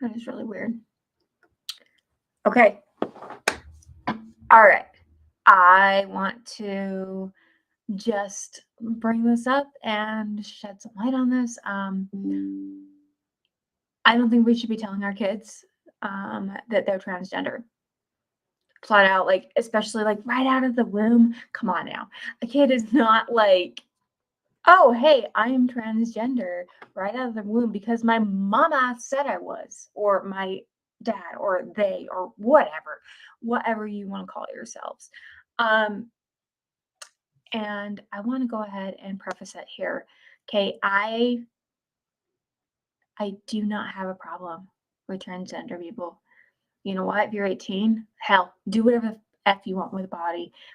That is really weird. Okay. All right. I want to just bring this up and shed some light on this. I don't think we should be telling our kids that they're transgender. Flat out, like, especially like right out of the womb. Come on now. A kid is not like, oh, hey, I am transgender right out of the womb because my mama said I was, or my dad, or they, or whatever you want to call yourselves. Um, and I want to go ahead and preface it here. Okay, I do not have a problem with transgender people. You know what? If you're 18, hell, do whatever the F you want with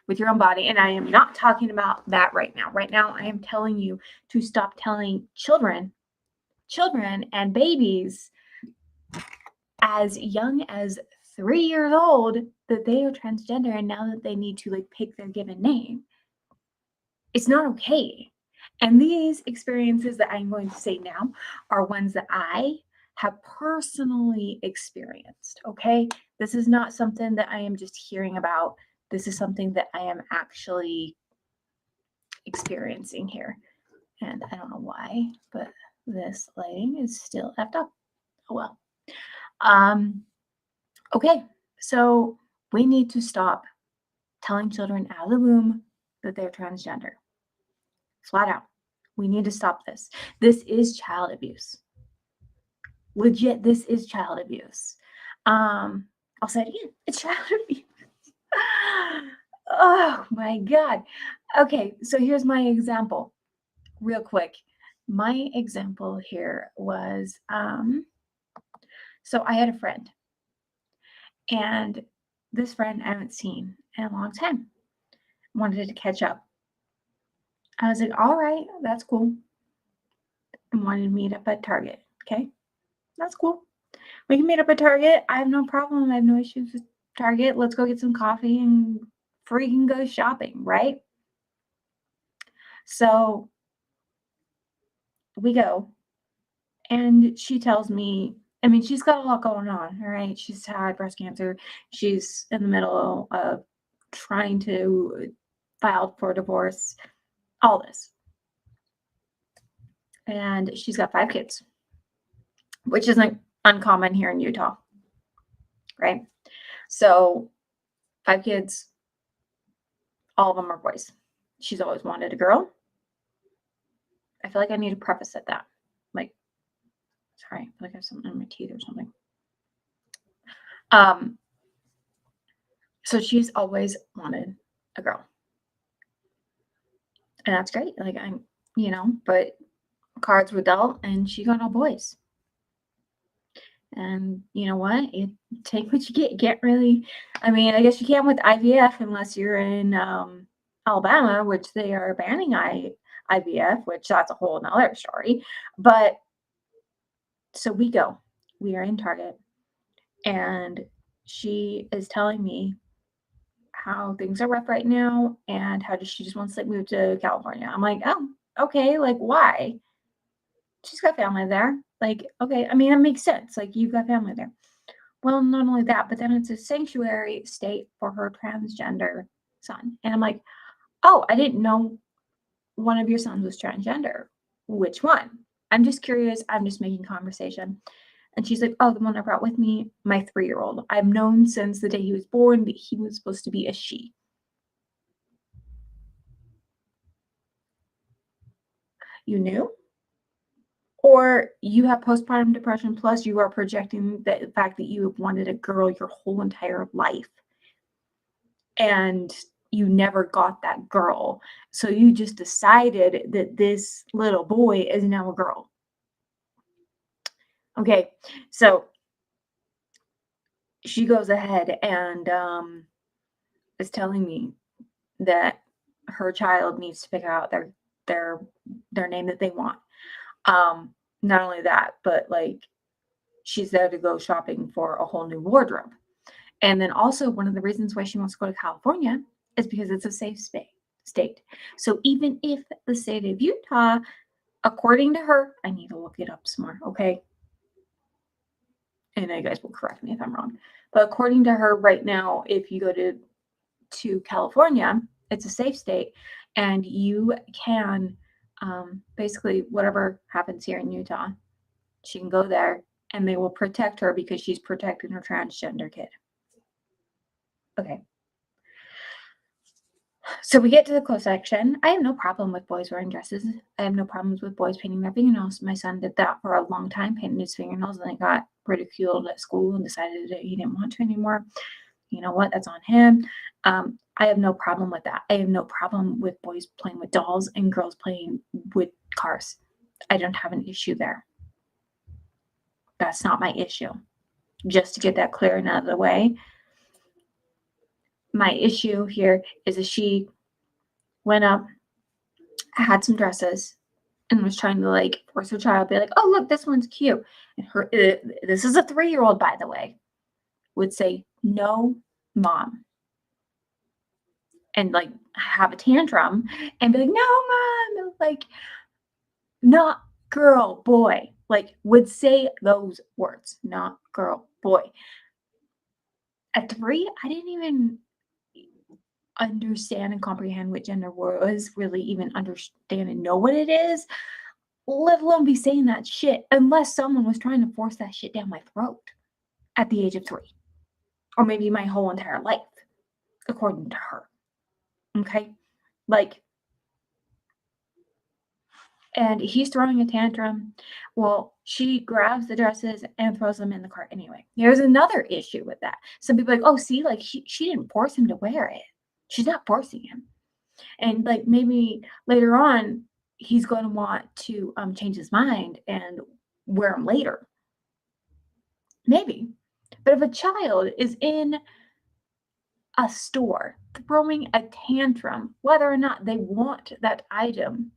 with your own body. And I am not talking about that right now. Right now, I am telling you to stop telling children and babies as young as 3 years old that they are transgender and now that they need to like pick their given name. It's not okay. And these experiences that I'm going to say now are ones that I have personally experienced. Okay. This is not something that I am just hearing about. This is something that I am actually experiencing here. And I don't know why, but this lighting is still effed up. Oh well. Um, okay. So we need to stop telling children out of the womb that they're transgender. Flat out. We need to stop this. This is child abuse. Legit, this is child abuse. I'll say it again. It's child abuse. Oh my God. Okay, so here's my example, real quick. My example here was so I had a friend, and this friend I haven't seen in a long time. Wanted to catch up. I was like, all right, that's cool. And wanted to meet up at Target. Okay, that's cool. We can meet up at Target. I have no problem. I have no issues with Target. Let's go get some coffee and freaking go shopping, right? So we go, and she tells me, I mean, she's got a lot going on, all right? She's had breast cancer. She's in the middle of trying to file for divorce, all this. And she's got 5 kids, which isn't uncommon here in Utah, right? So 5 kids, all of them are boys. She's always wanted a girl. I feel like I need to preface it that. Like, sorry, I feel like I have something in my teeth or something. So she's always wanted a girl. And that's great. Like but cards were dealt and she got all boys. And you know what? You take what you get. You can't really, I mean, I guess you can't with IVF unless you're in Alabama, which they are banning IVF, which that's a whole nother story. But so we are in Target, and she is telling me how things are rough right now and how she just wants to like move to California. I'm like, oh, okay, like why? She's got family there. Like, okay, I mean, it makes sense. Like, you've got family there. Well, not only that, but then it's a sanctuary state for her transgender son. And I'm like, oh, I didn't know one of your sons was transgender. Which one? I'm just curious. I'm just making conversation. And she's like, oh, the one I brought with me, my 3-year-old. I've known since the day he was born that he was supposed to be a she. You knew? Or you have postpartum depression, plus you are projecting the fact that you have wanted a girl your whole entire life. And you never got that girl. So you just decided that this little boy is now a girl. Okay, so she goes ahead and is telling me that her child needs to pick out their name that they want. Not only that, but like she's there to go shopping for a whole new wardrobe. And then also one of the reasons why she wants to go to California is because it's a safe state. So even if the state of Utah, according to her, I need to look it up some more, okay? and you guys will correct me if I'm wrong. But according to her right now, if you go to California, it's a safe state, and you can basically whatever happens here in Utah, she can go there and they will protect her because she's protecting her transgender kid. Okay. So we get to the close section. I have no problem with boys wearing dresses. I have no problems with boys painting their fingernails. My son did that for a long time, painted his fingernails, and then got ridiculed at school and decided that he didn't want to anymore. You know what? That's on him. I have no problem with that. I have no problem with boys playing with dolls and girls playing with cars. I don't have an issue there. That's not my issue. Just to get that clear and out of the way. My issue here is that she went up, had some dresses, and was trying to like force her child, be like, "Oh, look, this one's cute." And this is a 3-year-old, by the way, would say, "No, mom," and like have a tantrum and be like, "No, mom," like, not girl, boy, like would say those words, not girl, boy. At 3, I didn't even understand and comprehend what gender was, really even understand and know what it is, let alone be saying that shit, unless someone was trying to force that shit down my throat at the age of 3, or maybe my whole entire life, according to her. Okay? Like, and he's throwing a tantrum. Well, she grabs the dresses and throws them in the cart anyway. There's another issue with that. Some people are like, oh, see, like she didn't force him to wear it. She's not forcing him. And like maybe later on, he's going to want to change his mind and wear them later. Maybe. But if a child is in a store throwing a tantrum, whether or not they want that item,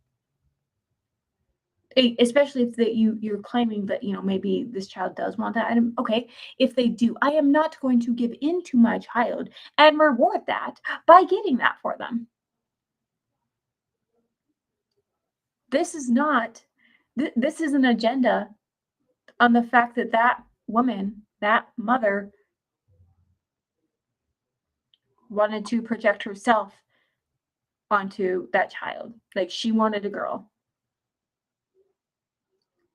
especially if you're claiming that maybe this child does want that item, okay, if they do, I am not going to give in to my child and reward that by getting that for them. This is not this is an agenda on the fact that that woman, that mother, wanted to project herself onto that child. Like she wanted a girl.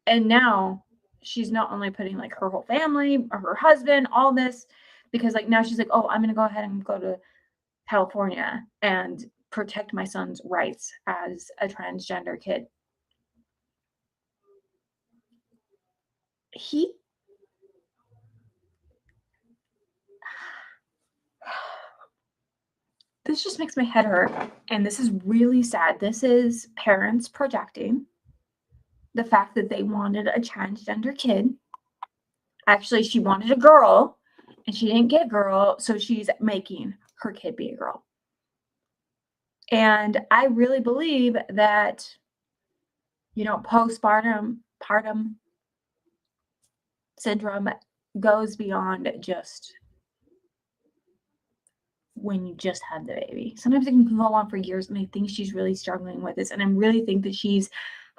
And now she's not only putting like her whole family or her husband, all this, because like now she's like, oh, I'm gonna go ahead and go to California and protect my son's rights as a transgender kid. He this just makes my head hurt. And this is really sad. This is parents projecting the fact that they wanted a transgender kid. Actually, she wanted a girl and she didn't get a girl, so she's making her kid be a girl. And I really believe that, postpartum syndrome goes beyond just when you just had the baby. Sometimes it can go on for years, and I think she's really struggling with this, and I really think that she's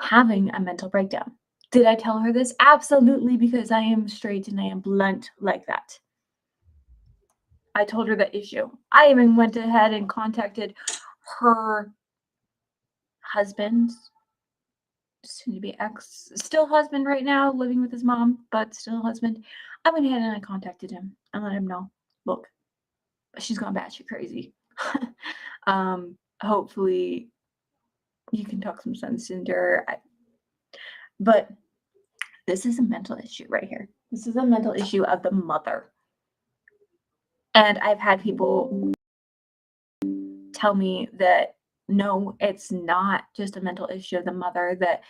having a mental breakdown. Did I tell her this? Absolutely, because I am straight and I am blunt like that. I told her the issue. I even went ahead and contacted her husband, soon to be ex, still husband right now, living with his mom, but still husband. I went ahead and I contacted him and let him know, look, she's gone batshit crazy. Hopefully you can talk some sense into her. But this is a mental issue right here. This is a mental issue of the mother. And I've had people tell me that no, it's not just a mental issue of the mother, that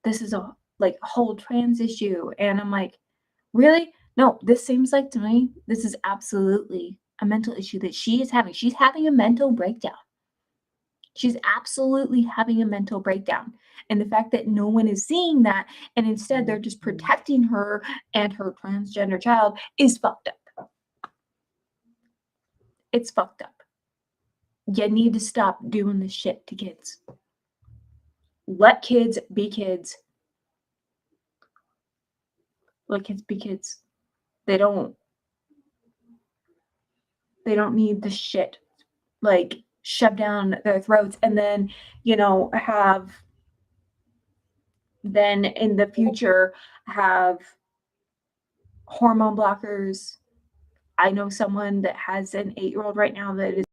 this is a like whole trans issue. And I'm like, really? No, this seems like to me, this is absolutely a mental issue that she is having. She's having a mental breakdown. She's absolutely having a mental breakdown. And the fact that no one is seeing that, and instead they're just protecting her and her transgender child, is fucked up. It's fucked up. You need to stop doing this shit to kids. Let kids be kids. Let kids be kids. They don't they don't need the shit, like, shoved down their throats and then, have then in the future have hormone blockers. I know someone that has an 8-year-old right now that is